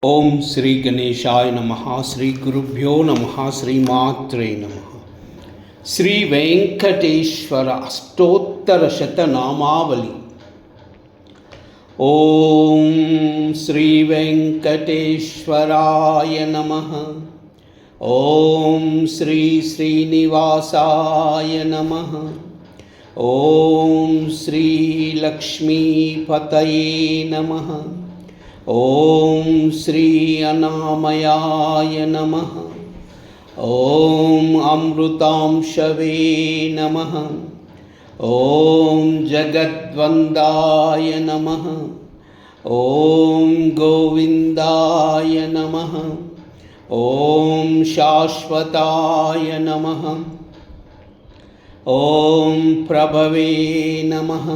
ఓం శ్రీ గణేశాయ నమః. శ్రీ గురుభ్యో నమః. శ్రీమాత్రే నమః. శ్రీ వెంకటేశ్వర అష్టోత్తర శతనామావళి. ఓం శ్రీ వెంకటేశ్వరాయ నమః. ఓం శ్రీ శ్రీనివాసాయ నమః. ఓం శ్రీ లక్ష్మీపతయే నమః. ఓం శ్రీ అనామయాయ నమః. ఓం అమృతాంశవే నమః. ఓం జగద్వందాయ నమః. ఓం గోవిందాయ నమః. ఓం శాశ్వతాయ నమః. ఓం ప్రభవే నమః.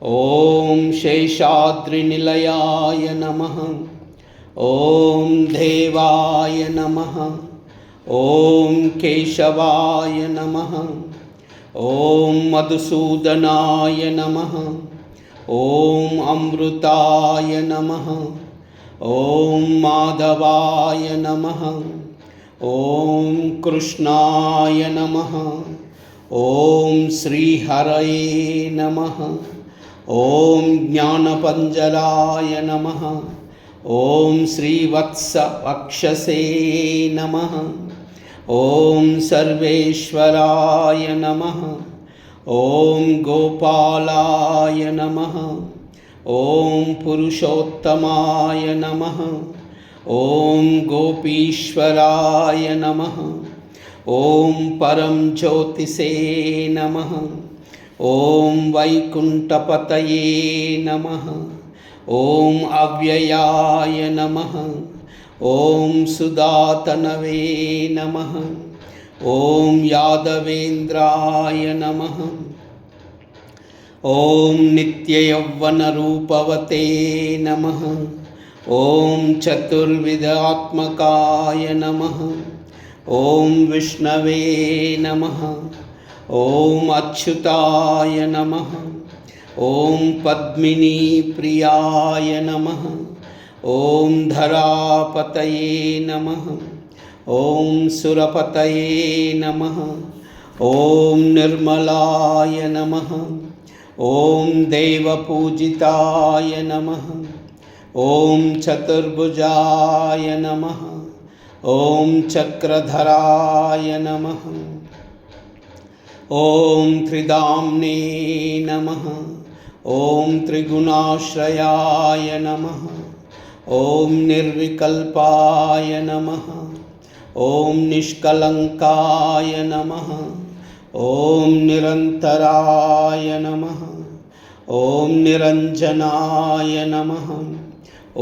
ఓం శేషాద్రినిలయాయ నమః. ఓం దేవాయ నమః. ఓం కేశవాయ నమః. ఓం మధుసూదనాయ నమః. ఓం అమృతాయ నమః. ఓం మాధవాయ నమః. ఓం కృష్ణాయ నమః. ఓం శ్రీహరయే నమః. ఓం జ్ఞానపంజరాయ నమః. ఓం శ్రీవత్సవక్షసే నమః. ఓం సర్వేశ్వరాయ నమః. ఓం గోపాలాయ నమః. ఓం పురుషోత్తమాయ నమః. ఓం గోపీశ్వరాయ నమః. ఓం పరం జ్యోతిసే నమః. ఓం వైకుంఠపతయే నమః. ఓం అవ్యయాయ నమః. ఓం సుదాతనవే నమః. ఓం యాదవేంద్రాయ నమః. ఓం నిత్యయౌవనరూపవతే నమః. ఓం చతుర్విధాత్మకాయ నమః. ఓం విష్ణవే నమః. ఓం అచ్యుతాయ నమః. ఓం పద్మినీ ప్రియాయ నమః. ఓం ధరాపతయే నమః. ఓం సురపతయే నమః. ఓం నిర్మలాయ నమః. ఓం దేవపూజితాయ నమః. ఓం చతుర్భుజాయ నమః. ఓం చక్రధరాయ నమః. ఓం త్రిదామ్నే నమః. ఓం త్రిగుణాశ్రయాయ నమః. ఓం నిర్వికల్పాయ నమః. ఓం నిష్కలంకాయ నమః. ఓం నిరంతరాయ నమః. ఓం నిరంజనాయ నమః.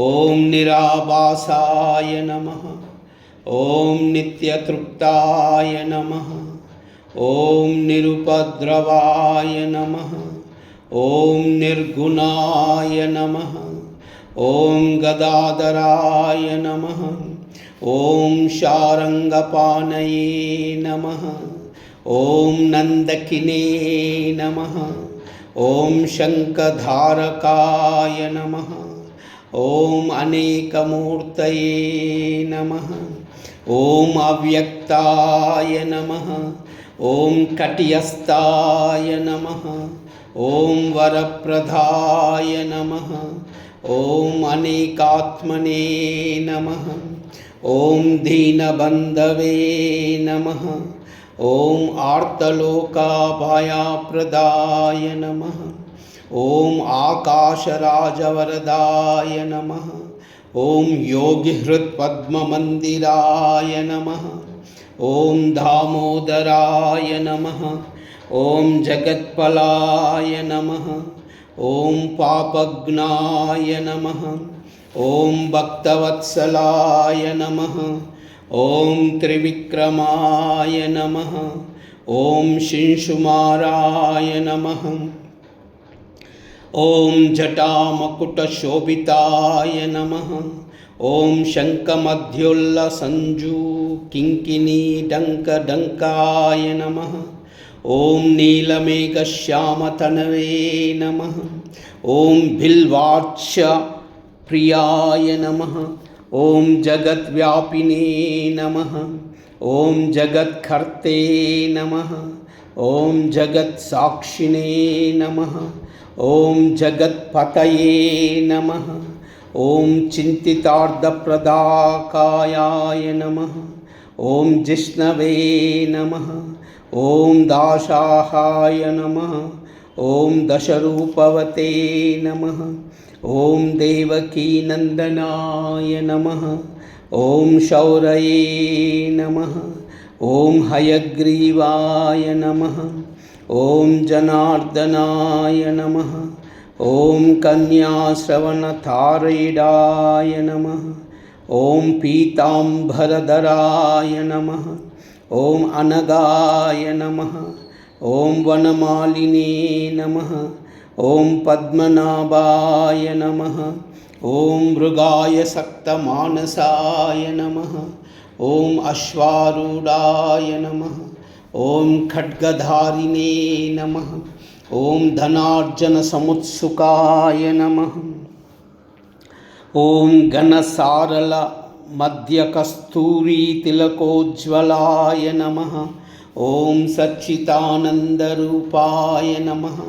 ఓం నిరాభాసాయ నమః. ఓం నిత్యతృప్తాయ నమః. ఓం నిరుపద్రవాయ నమః. ఓం నిర్గుణాయ నమః. ఓం గదాధరాయ నమః. ఓం శారంగపాణయే నమః. ఓం నందకినే నమః. ఓం శంఖధారకాయ నమః. ఓం అనేకమూర్తయే నమః. ఓం అవ్యక్తాయ నమః. ఓం కటియస్తాయ నమః. ఓం వరప్రదాయ నమః. ఓం అనేకాత్మనే నమః. ఓం దీనబంధవే నమః. ఓం ఆర్తలోకాభయప్రదాయ నమః. ఓం ఆకాశరాజవరదాయ నమః. ఓం యోగిహృత్పద్మమందిరాయ నమః. ఓం దామోదరాయ నమః. ఓం జగత్పలాయ నమః. ఓం పాపజ్ఞాయ నమః. ఓం భక్తవత్సలాయ నమః. ఓం త్రివిక్రమాయ నమః. ఓం శింశుమారాయ నమః. ఓం జటామకుటశోభితాయ నమః. ఓం శంఖమధ్యోల్లసంజూ కింకిణీడంకడంకాయ నమః. ఓం నీలమేఘశ్యామతనవే నమః. ఓం బిల్వార్చ ప్రియాయ నమః. ॐ जगद्व्यापिने नमः। ॐ जगत्कर्ते नमः। ॐ जगत्साक्षिणे नमः। ॐ जगत्पतये नमः। ॐ चिन्तितार्थप्रदायकाय नमः। ॐ जिष्णवे नमः। ॐ दासाहाय नमः। ॐ दशरूपवते नमः। ॐ देवकीनन्दनाय नमः। ॐ शौरये नमः। ॐ हयग्रीवाय नमः। ॐ जनार्दनाय नमः। ॐ कन्याश्रवणतारिणाय नमः। ॐ पीताम्बरधराय नमः। ॐ अनगाय नमः। ॐ वनमालिने नमः। ॐ पद्मनाभाय नमः। ॐ मृगाय सक्तमानसाय नमः। ॐ अश्वारूढाय नमः। ॐ खड्गधारिणे नमः। ॐ धनार्जनसमुत्सुकाय नमः। ॐ घनसारल मध्यकस्तूरीतिलकोज्ज्वलाय नमः। ॐ सच्चिदानन्दरूपाय नमः।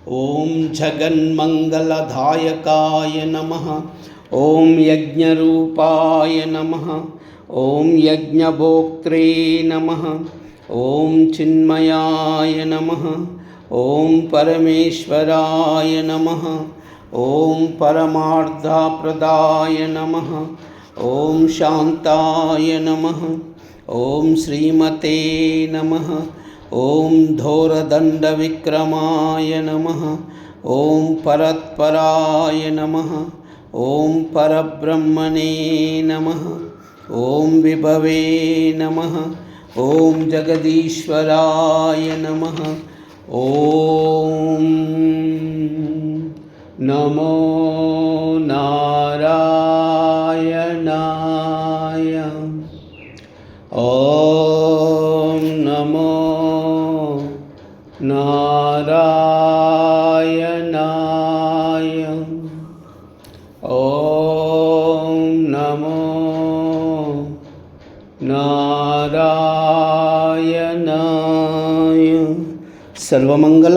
ॐ जगन्मङ्गलदायकाय नमः। ॐ यज्ञरूपाय नमः। ॐ यज्ञभोक्त्रे नमः। ॐ चिन्मयाय नमः। ॐ परमेश्वराय नमः। ॐ परमार्थप्रदाय नमः। ॐ शान्ताय नमः। ॐ श्रीमते नमः। ॐ धोरदण्डविक्रमाय नमः। ॐ परत्पराय नमः। ॐ परब्रह्मणे नमः। ॐ विभवे नमः। ॐ जगदीश्वराय नमः। ॐ नमो नारायणाय। ॐ नमो नारायणाय। ॐ नमो नारायणाय। सर्वमंगल।